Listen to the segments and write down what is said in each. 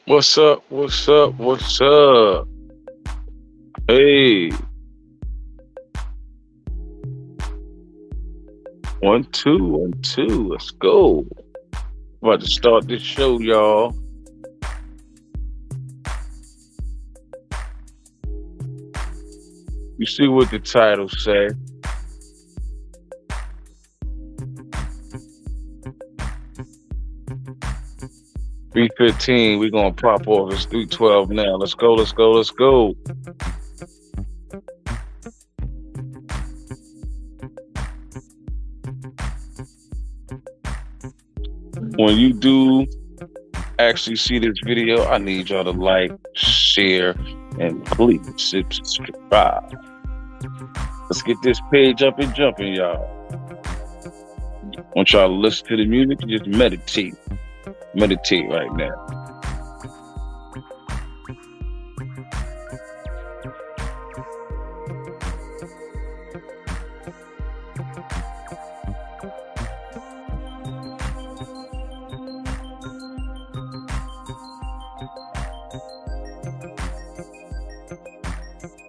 What's up? What's up? What's up? Hey, 1 2 1 2. Let's go. About to start this show, y'all. You see what the title say? 3:15. We're gonna pop off. It's 3:12 now. Let's go. Let's go. Let's go. When you do actually see this video, I need y'all to like, share, and please subscribe. Let's get this page up and jumping, y'all. Want y'all to listen to the music and just meditate. Meditate right now.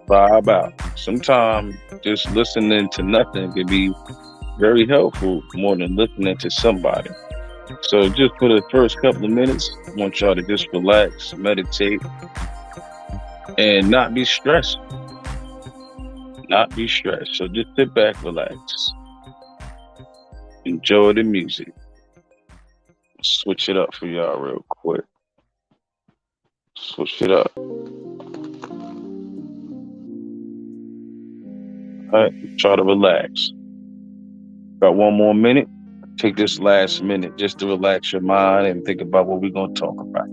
Vibe out. Sometimes just listening to nothing can be very helpful more than listening to somebody. So just for the first couple of minutes, I want y'all to just relax, meditate, and not be stressed. Not be stressed. So just sit back, relax, enjoy the music. Switch it up for y'all real quick. Switch it up. All right, try to relax. Got 1 more minute. Take this last minute just to relax your mind and think about what we're going to talk about.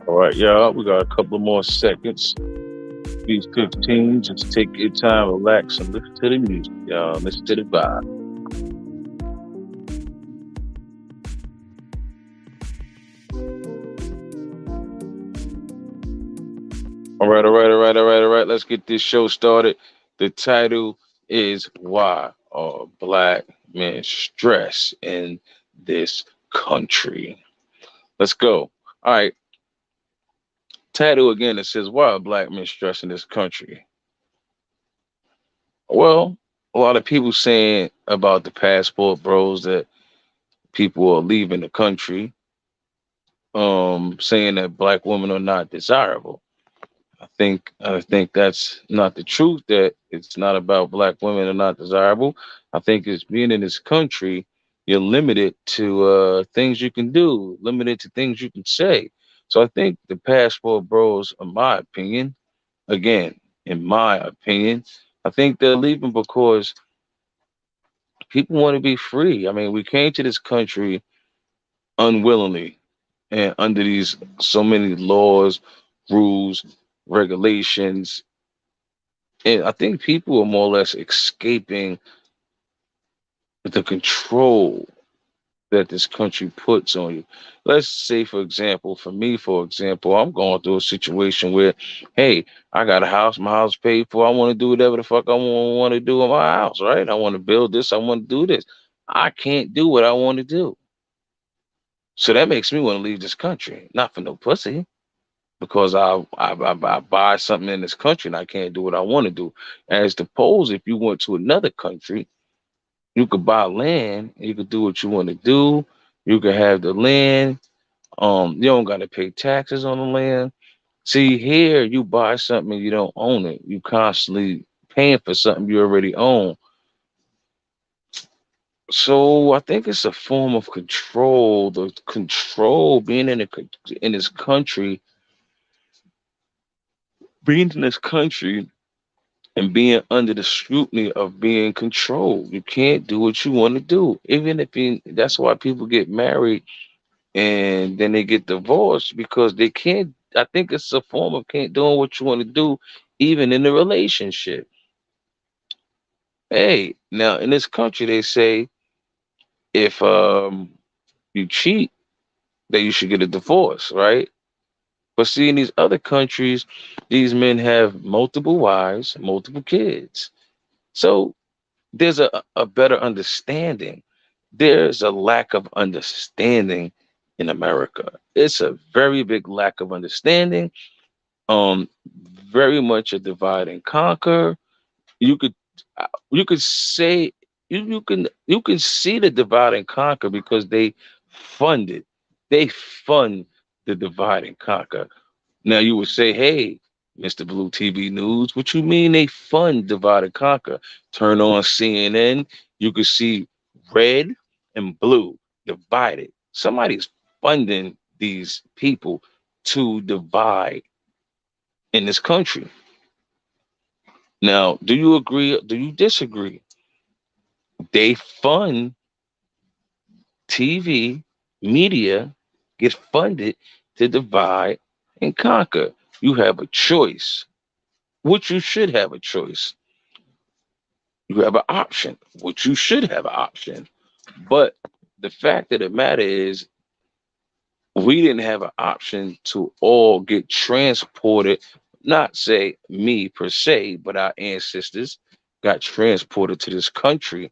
All right, y'all, we got a couple more seconds. These 15, just take your time, relax, and listen to the music, y'all. Listen to the vibe. All right, all right, all right, all right, all right. Let's get this show started. The title is Why Are Black Men Stressed in This Country? Let's go. All right. Title again, it says, Why are black men stressed in this country? Well, a lot of people saying about the passport bros that people are leaving the country, saying that black women are not desirable. I think that's not the truth, that it's not about black women are not desirable. I think it's being in this country, you're limited to things you can do, limited to things you can say. So I think the passport bros, in my opinion, again, in my opinion, I think they're leaving because People want to be free. I mean, we came to this country unwillingly and under these so many laws, rules, regulations. And I think people are more or less escaping the control that this country puts on you. Let's say, for example, for example, I'm going through a situation where, hey, I got a house, my house paid for. I want to do whatever the fuck I want to do in my house, right? I want to build this, I want to do this. I can't do what I want to do. So that makes me want to leave this country, not for no pussy, because I buy something in this country and I can't do what I want to do. As opposed, if you went to another country, you could buy land, you could do what you want to do. You could have the land. You don't got to pay taxes on the land. See, here you buy something and you don't own it. You constantly paying for something you already own. So I think it's a form of control. The control being in this country, being in this country and being under the scrutiny of being controlled. You can't do what you want to do. Even if you, that's why people get married and then they get divorced because they can't. I think it's a form of can't doing what you want to do, even in the relationship. Hey, now in this country, they say if you cheat, that you should get a divorce, right? But see, in these other countries, these men have multiple wives, multiple kids. So there's a better understanding. There's a lack of understanding in America. It's a very big lack of understanding. Um, Very much a divide and conquer. You could you could say you can see the divide and conquer because fund it. They fund the divide and conquer. Now you would say, hey, Mr. Blue TV News, what you mean they fund divide and conquer? Turn on CNN, you could see red and blue divided. Somebody's funding these people to divide in this country. Now, do you agree? Do you disagree? They fund TV, media, get funded to divide and conquer. You have a choice, which you should have a choice. You have an option, which you should have an option. But the fact of the matter is, we didn't have an option to all get transported, not say me per se, but our ancestors got transported to this country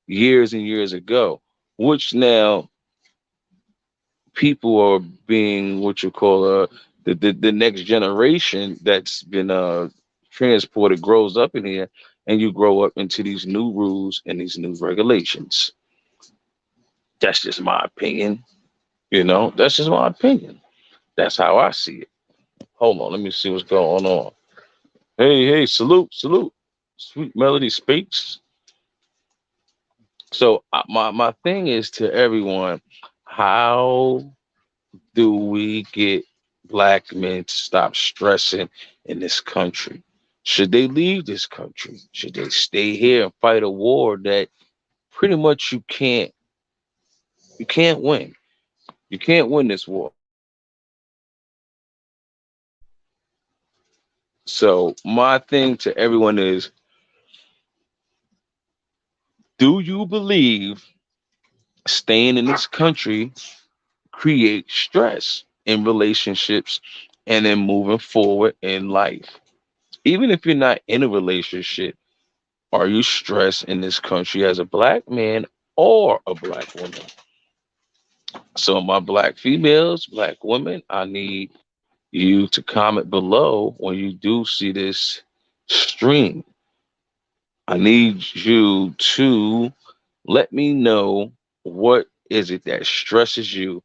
years and years ago, which now people are being what you call the next generation that's been transported grows up in here and you grow up into these new rules and these new regulations. That's just my opinion. That's just my opinion. That's how I see it. Hold on, let me see what's going on. Hey, salute, salute. Sweet Melody speaks. So my thing is to everyone, how do we get black men to stop stressing in this country? Should they leave this country? Should they stay here and fight a war that pretty much you can't win? You can't win this war. So my thing to everyone is, do you believe staying in this country creates stress in relationships and then moving forward in life? Even if you're not in a relationship, are you stressed in this country as a black man or a black woman? So, my black females, black women, I need you to comment below when you do see this stream. I need you to let me know, what is it that stresses you.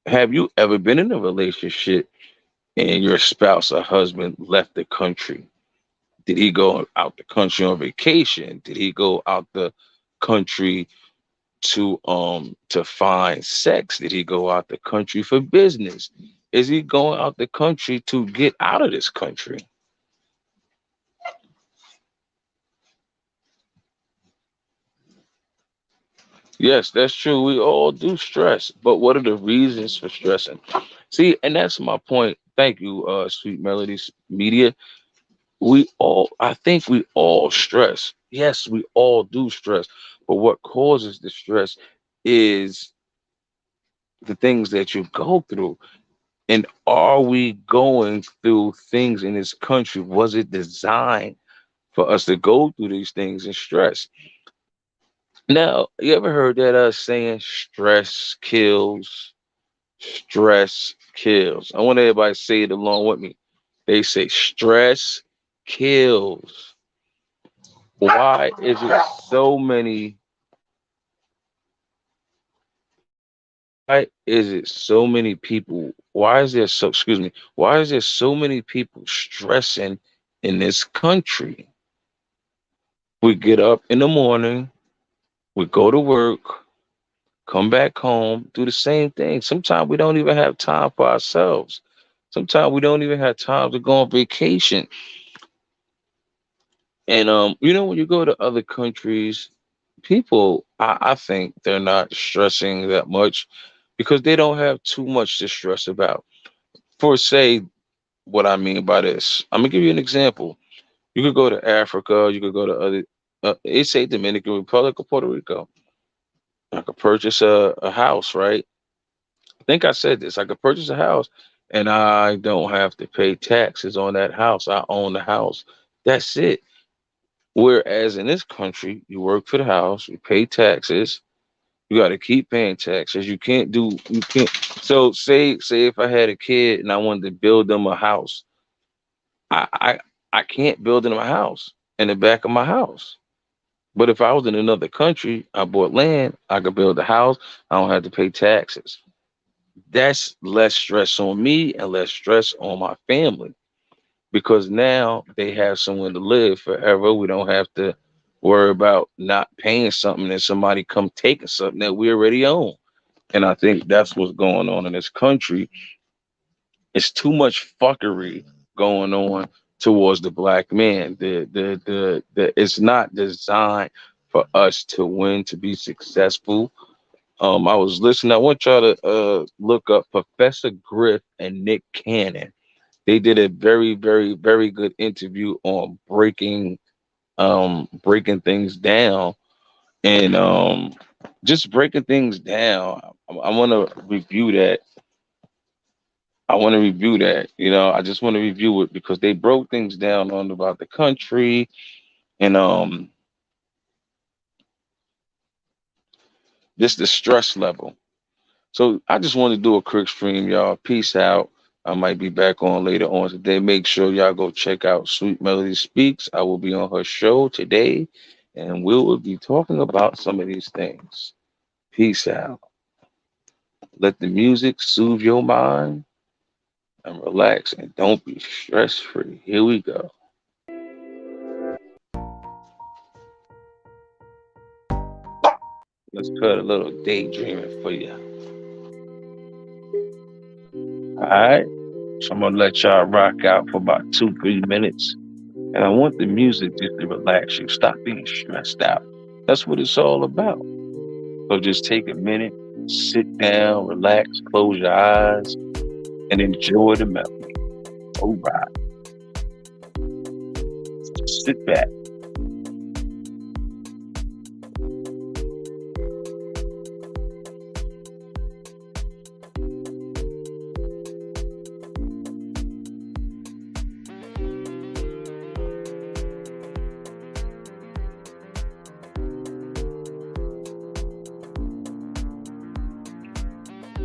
Have you ever been in a relationship and your spouse or husband left the country? Did he go out the country on vacation? Did he go out the country to find sex? Did he go out the country for business? Is he going out the country to get out of this country? Yes, that's true. We all do stress, but what are the reasons for stressing? See, and that's my point. Thank you, Sweet Melodies Media. I think we all stress. Yes, we all do stress, but what causes the stress is the things that you go through. And are we going through things in this country? Was it designed for us to go through these things and stress? Now, you ever heard that saying, stress kills? Stress kills. I want everybody to say it along with me. They say stress kills. Why is it so many? Why is it so many people? Why is there so, excuse me, why is there so many people stressing in this country? We get up in the morning, we go to work, come back home, do the same thing. Sometimes we don't even have time for ourselves. Sometimes we don't even have time to go on vacation. And when you go to other countries, people, I think they're not stressing that much because they don't have too much to stress about. For say, what I mean by this, I'm gonna give you an example. You could go to Africa, you could go to other, it's say Dominican Republic or Puerto Rico. I could purchase a house, right? I think I said this. I could purchase a house and I don't have to pay taxes on that house. I own the house. That's it. Whereas in this country, you work for the house, you pay taxes, you got to keep paying taxes. You can't. So say if I had a kid and I wanted to build them a house, I I, I can't build them a house in the back of my house. But if I was in another country, I bought land, I could build a house. I don't have to pay taxes. That's less stress on me and less stress on my family because now they have somewhere to live forever. We don't have to worry about not paying something and somebody come taking something that we already own. And I think that's what's going on in this country. It's too much fuckery going on towards the black man. It's not designed for us to win, to be successful. I was listening. I want y'all to look up Professor Griff and Nick Cannon. They did a very, very, very good interview on breaking things down and just breaking things down. I want to review that. I want to review that. I just want to review it because they broke things down on about the country and just the stress level. So I just want to do a quick stream, y'all. Peace out. I might be back on later on today. Make sure y'all go check out Sweet Melody Speaks. I will be on her show today, and we will be talking about some of these things. Peace out. Let the music soothe your mind and relax, and don't be stress free. Here we go. Let's cut a little daydreaming for you. All right. So I'm gonna let y'all rock out for about 2, 3 minutes. And I want the music just to relax you. Stop being stressed out. That's what it's all about. So just take a minute, sit down, relax, close your eyes, and enjoy the melody. All right. Sit back.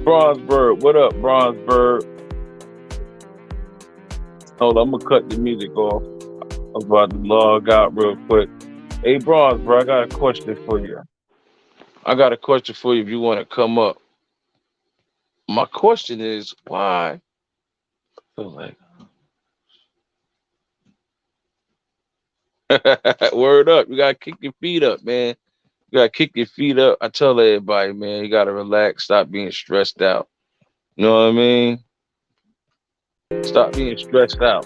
Bronzebird, what up, Bronzebird? Hold on, I'm gonna cut the music off. I'm about to log out real quick. Hey, Bronzebird, I got a question for you. I got a question for you if you want to come up. My question is why? Feel like word up. You gotta kick your feet up, man. You gotta kick your feet up. I tell everybody, man, you gotta relax, stop being stressed out. You know what I mean? Stop being stressed out.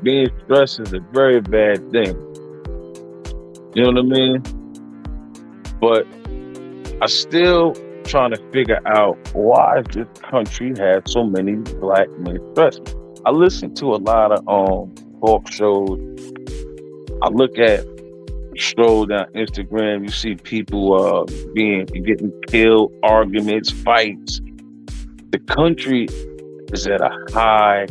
Being stressed is a very bad thing. You know what I mean? But I still trying to figure out why this country has so many black men stressed. I listen to a lot of talk shows. I look at stroll down Instagram, you see people being getting killed, arguments, fights. The country is at a high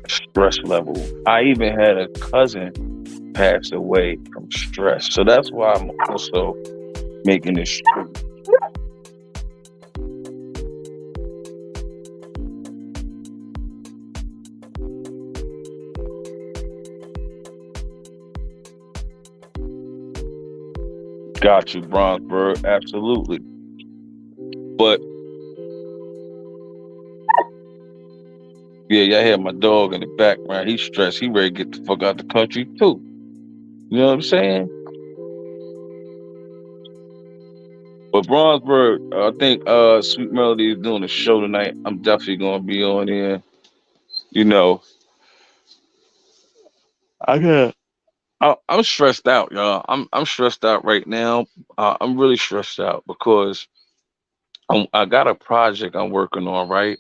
stress level. I even had a cousin pass away from stress. So that's why I'm also making this true. Got you, Bronzebird. Absolutely. But yeah, y'all hear my dog in the background. He's stressed. He ready to get the fuck out the country too. You know what I'm saying? But Bronzebird, I think Sweet Melody is doing a show tonight. I'm definitely gonna be on here. You know, I got. I'm stressed out, y'all. I'm stressed out right now. I'm really stressed out because I got a project I'm working on, right?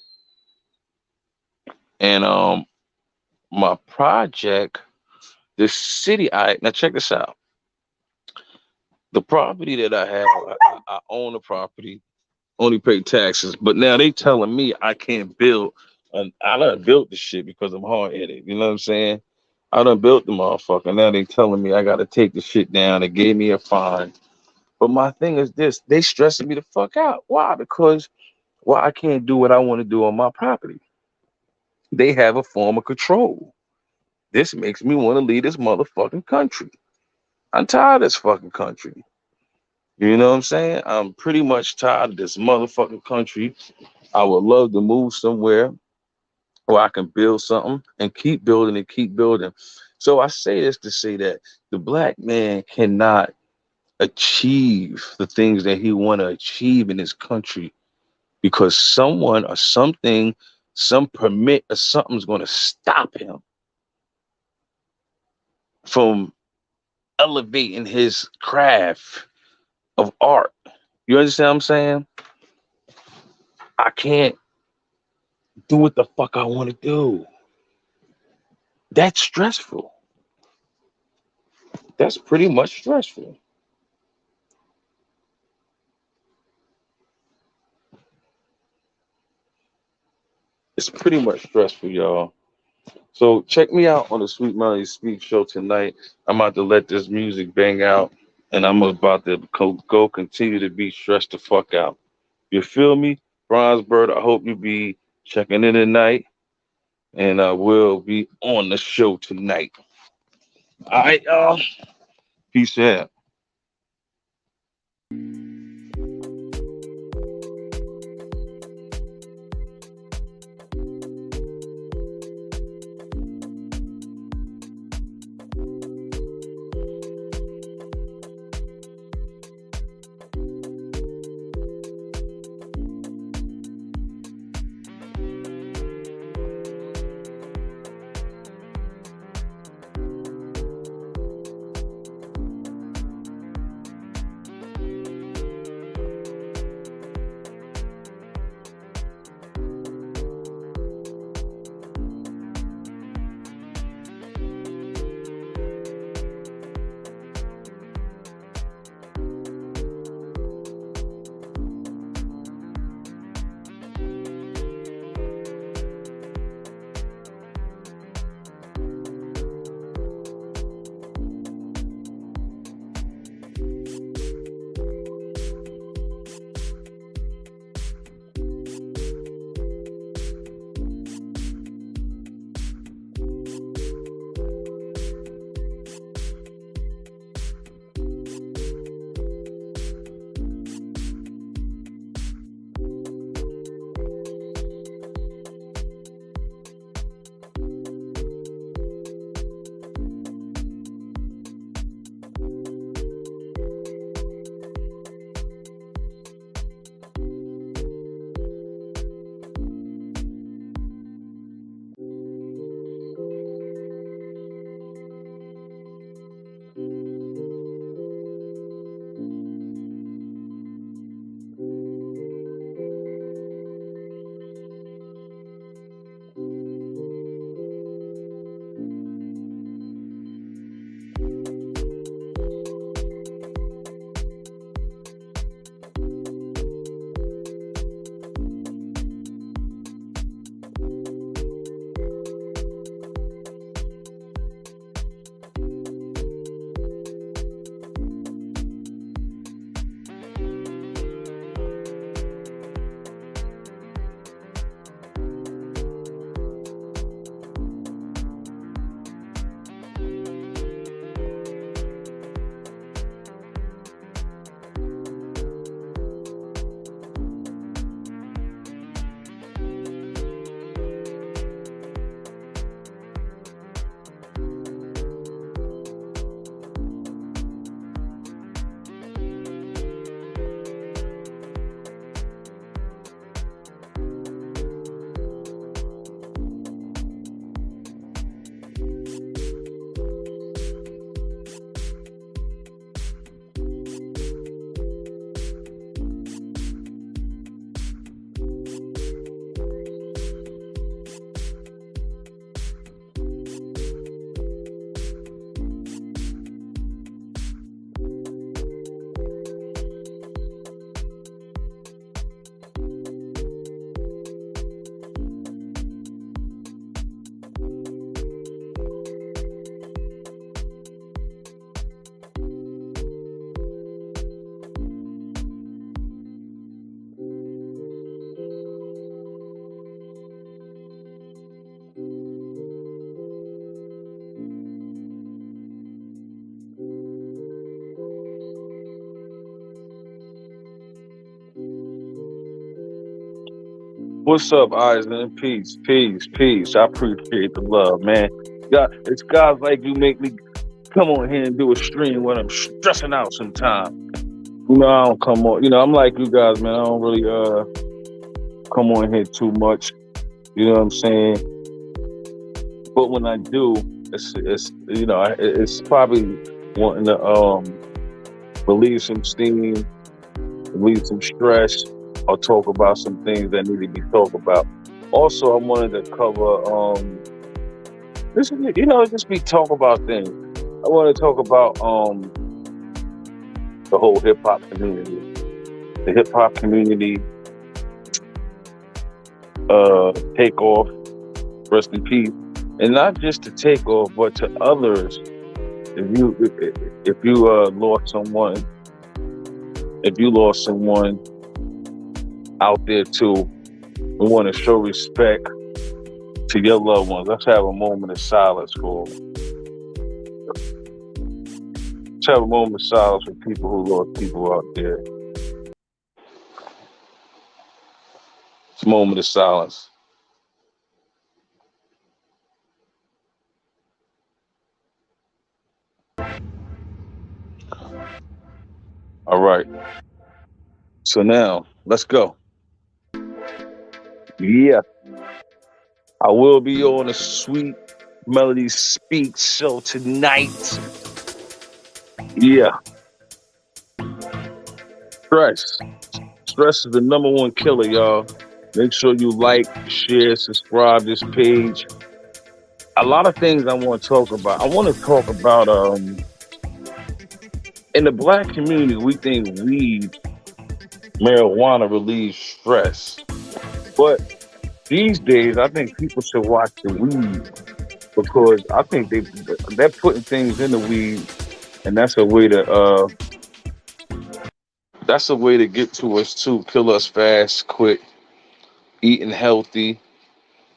And my project, the city. I now check this out. The property that I have, I own the property, only pay taxes. But now they telling me I can't build. And I done built the shit because I'm hard headed. You know what I'm saying? I done built the motherfucker. Now they telling me I got to take the shit down. They gave me a fine. But my thing is this: they stressing me the fuck out. Why? Because I can't do what I want to do on my property. They have a form of control. This makes me want to leave this motherfucking country. I'm tired of this fucking country. You know what I'm saying? I'm pretty much tired of this motherfucking country. I would love to move somewhere where I can build something and keep building and keep building. So I say this to say that the black man cannot achieve the things that he want to achieve in this country because someone or something, some permit or something's going to stop him from elevating his craft of art. You understand what I'm saying? I can't do what the fuck I want to do. That's stressful. That's pretty much stressful. It's pretty much stressful, y'all. So check me out on the Sweet Melody Speak show tonight. I'm about to let this music bang out, and I'm about to go continue to be stressed the fuck out. You feel me? Bronzebird, I hope you be checking in tonight, and I will be on the show tonight. All right, y'all. Peace out. What's up, Eisen? Peace, peace, peace. I appreciate the love, man. God, it's guys like you make me come on here and do a stream when I'm stressing out sometimes. I don't come on. I'm like you guys, man. I don't really come on here too much. You know what I'm saying? But when I do, it's probably wanting to relieve some steam, relieve some stress, or talk about some things that need to be talked about. Also, I wanted to cover just be talk about things. I want to talk about the whole hip hop community, the hip hop community, takeoff, rest in peace, and not just to takeoff, but to others. If you lost someone, if you lost someone out there too, we want to show respect to your loved ones. Let's have a moment of silence for them. Let's have a moment of silence for people who lost people out there. It's a moment of silence. All right. So now let's go. Yeah, I will be on a Sweet Melody Speak show tonight. Yeah, stress. Stress is the number one killer, y'all. Make sure you like, share, subscribe this page. A lot of things I want to talk about. I want to talk about in the black community, we think weed, marijuana relieves stress. But these days I think people should watch the weed because I think they're putting things in the weed and that's a way to get to us too, kill us fast, quick, eating healthy.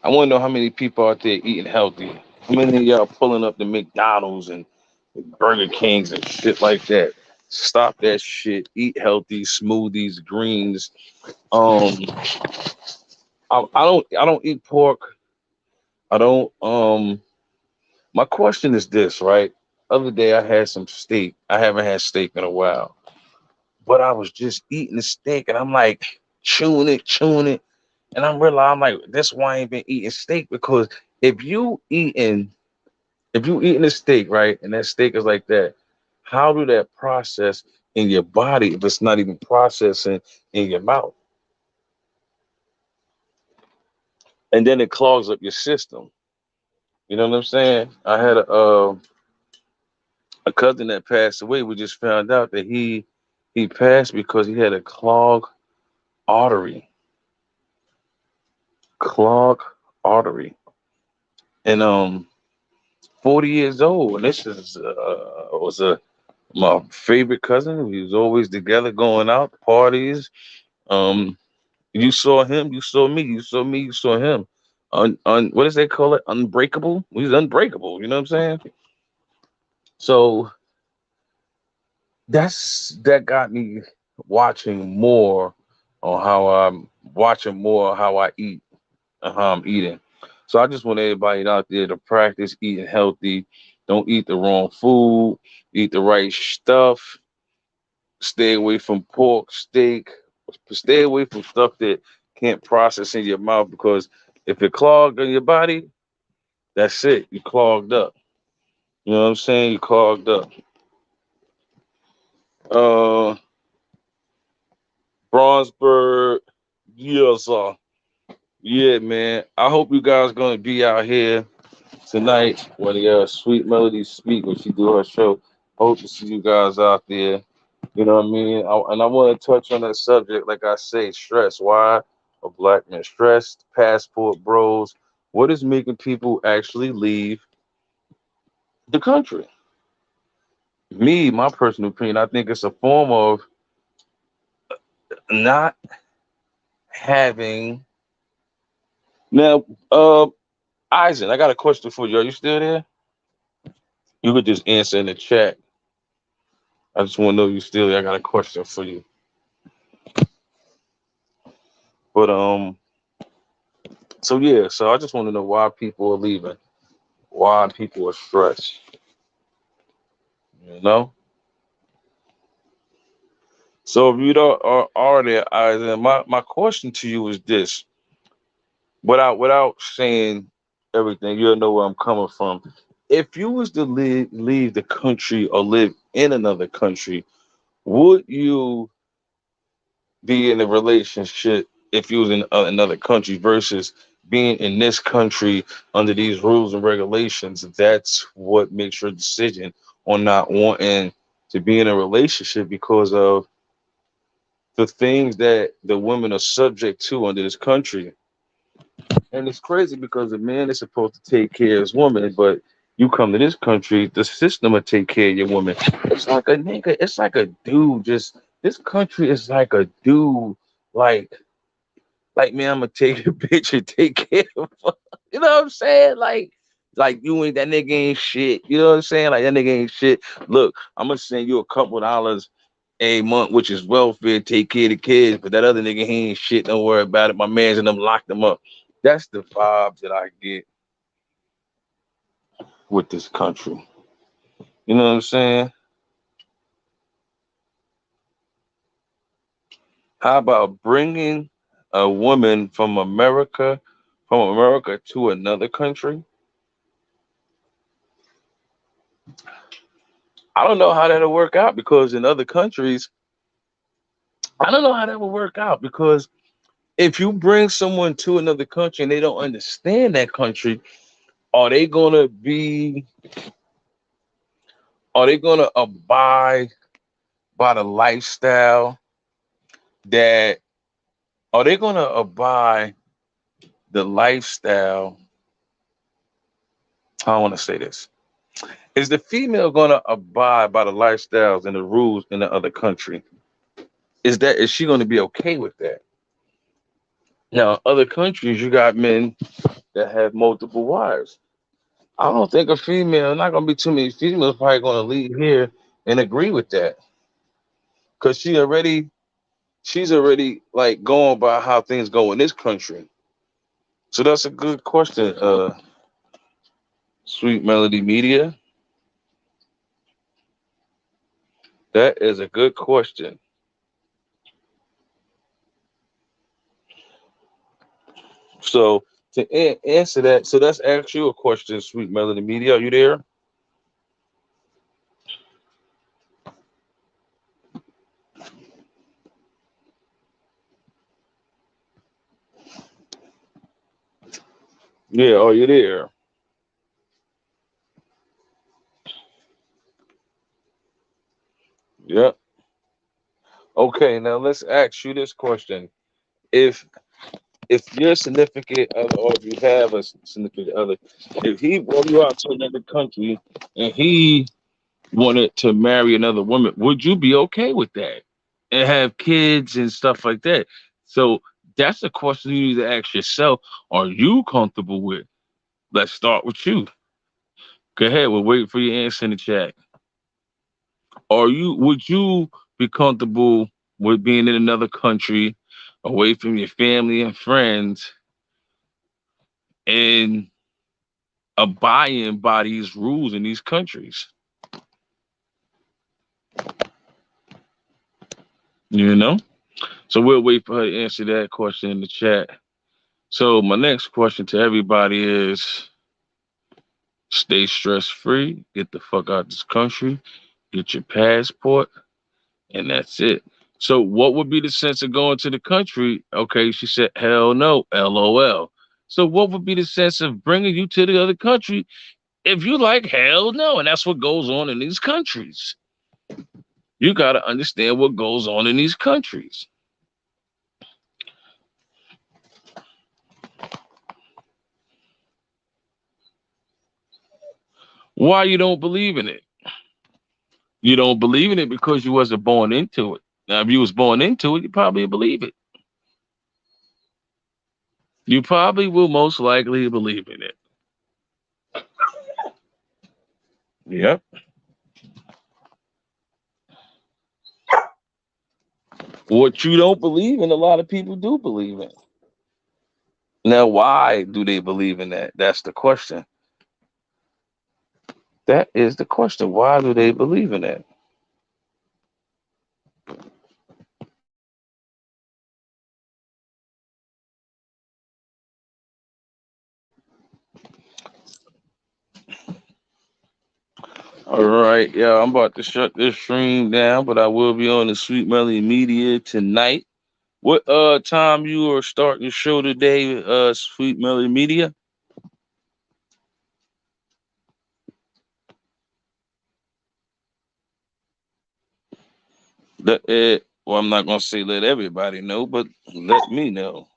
I want to know how many people out there eating healthy. How many of y'all pulling up the McDonald's and Burger Kings and shit like that? Stop that shit. Eat healthy, smoothies, greens. Um, I don't eat pork. I don't. My question is this, right? Other day I had some steak. I haven't had steak in a while, but I was just eating the steak and I'm like chewing it, and I'm like, that's why I ain't been eating steak because if you eating if you eating a steak, right, and that steak is like that, how do that process in your body if it's not even processing in your mouth? And then it clogs up your system. You know what I'm saying? I had a cousin that passed away. We just found out that he passed because he had a artery, clogged artery, and 40 years old. And this is was a my favorite cousin. We was always together, going out parties. Um, you saw him, you saw me, you saw me, you saw him. What does they call it? Unbreakable. He's unbreakable. You know what I'm saying? So that got me watching more on how I'm watching more how I eat and how I'm eating. So I just want everybody out there to practice eating healthy. Don't eat the wrong food. Eat the right stuff. Stay away from pork, steak. Stay away from stuff that can't process in your mouth because if it clogged in your body, that's it. You clogged up. You know what I'm saying? You clogged up. Uh, Bronzeburg, yeah, sir. Yeah, man. I hope you guys gonna be out here tonight when the Sweet Melody speak when she do her show. Hope to see you guys out there. You know what I mean? And I want to touch on that subject, like I say, stress. Why are black men stressed? Passport bros. What is making people actually leave the country? Me, my personal opinion, I think it's a form of not having. Now, Eisen, I got a question for you. Are you still there? You could just answer in the chat. I just want to know you still there. I got a question for you. But So yeah, so I just want to know why people are leaving, why people are stressed. You know. So if you don't are already, then my question to you is this: without saying everything, you'll know where I'm coming from. If you was to leave the country or live in another country, would you be in a relationship if you was in another country versus being in this country under these rules and regulations? That's what makes your decision on not wanting to be in a relationship because of the things that the women are subject to under this country. And it's crazy because the man is supposed to take care of his woman, but you come to this country, the system will take care of your woman. It's like a nigga, it's like a dude. Just this country is like a dude, like man, I'm gonna take your bitch and take care of her. You know what I'm saying? Like you ain't that nigga ain't shit. You know what I'm saying? Like that nigga ain't shit. Look, I'm gonna send you a couple dollars a month, which is welfare, take care of the kids, but that other nigga he ain't shit. Don't worry about it. My man's and them locked them up. That's the vibes that I get with this country. You know what I'm saying? How about bringing a woman from America to another country? I don't know how that'll work out because in other countries, I don't know how that will work out because if you bring someone to another country and they don't understand that country, are they gonna be? Are they gonna abide by the lifestyle that? Are they gonna abide the lifestyle? I want to say this. Is the female gonna abide by the lifestyles and the rules in the other country? Is she gonna be okay with that? Now, other countries, you got men that have multiple wives. I don't think a female, not gonna be too many females probably gonna leave here and agree with that. Cause she's already like going by how things go in this country. So that's a good question, Sweet Melody Media. That is a good question. So to answer that, so that's actually a question, Sweet Melody Media. Are you there? Yeah, are you there? Yeah. Okay, now let's ask you this question. If your significant other or if you have a significant other, if he brought you out to another country and he wanted to marry another woman, would you be okay with that? And have kids and stuff like that. So that's a question you need to ask yourself. Are you comfortable with? Let's start with you. Go ahead. We'll wait for your answer in the chat. Would you be comfortable with being in another country, away from your family and friends, and abiding by these rules in these countries? You know? So we'll wait for her to answer that question in the chat. So my next question to everybody is stay stress free, get the fuck out of this country, get your passport, and that's it. So what would be the sense of going to the country? Okay, she said, hell no, LOL. So what would be the sense of bringing you to the other country if you like hell no? And that's what goes on in these countries. You got to understand what goes on in these countries. Why you don't believe in it? You don't believe in it because you wasn't born into it. Now, if you was born into it, you probably believe it. You probably will most likely believe in it. Yep. What you don't believe in, a lot of people do believe in. Now, why do they believe in that? That's the question. That is the question. Why do they believe in that? All right, yeah, I'm about to shut this stream down, but I will be on the Sweet Melody Media tonight. What time you are starting the show today, Sweet Melody Media? Well, I'm not gonna say let everybody know, but let me know.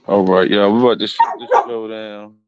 All right, yeah, we're about to shut this show down.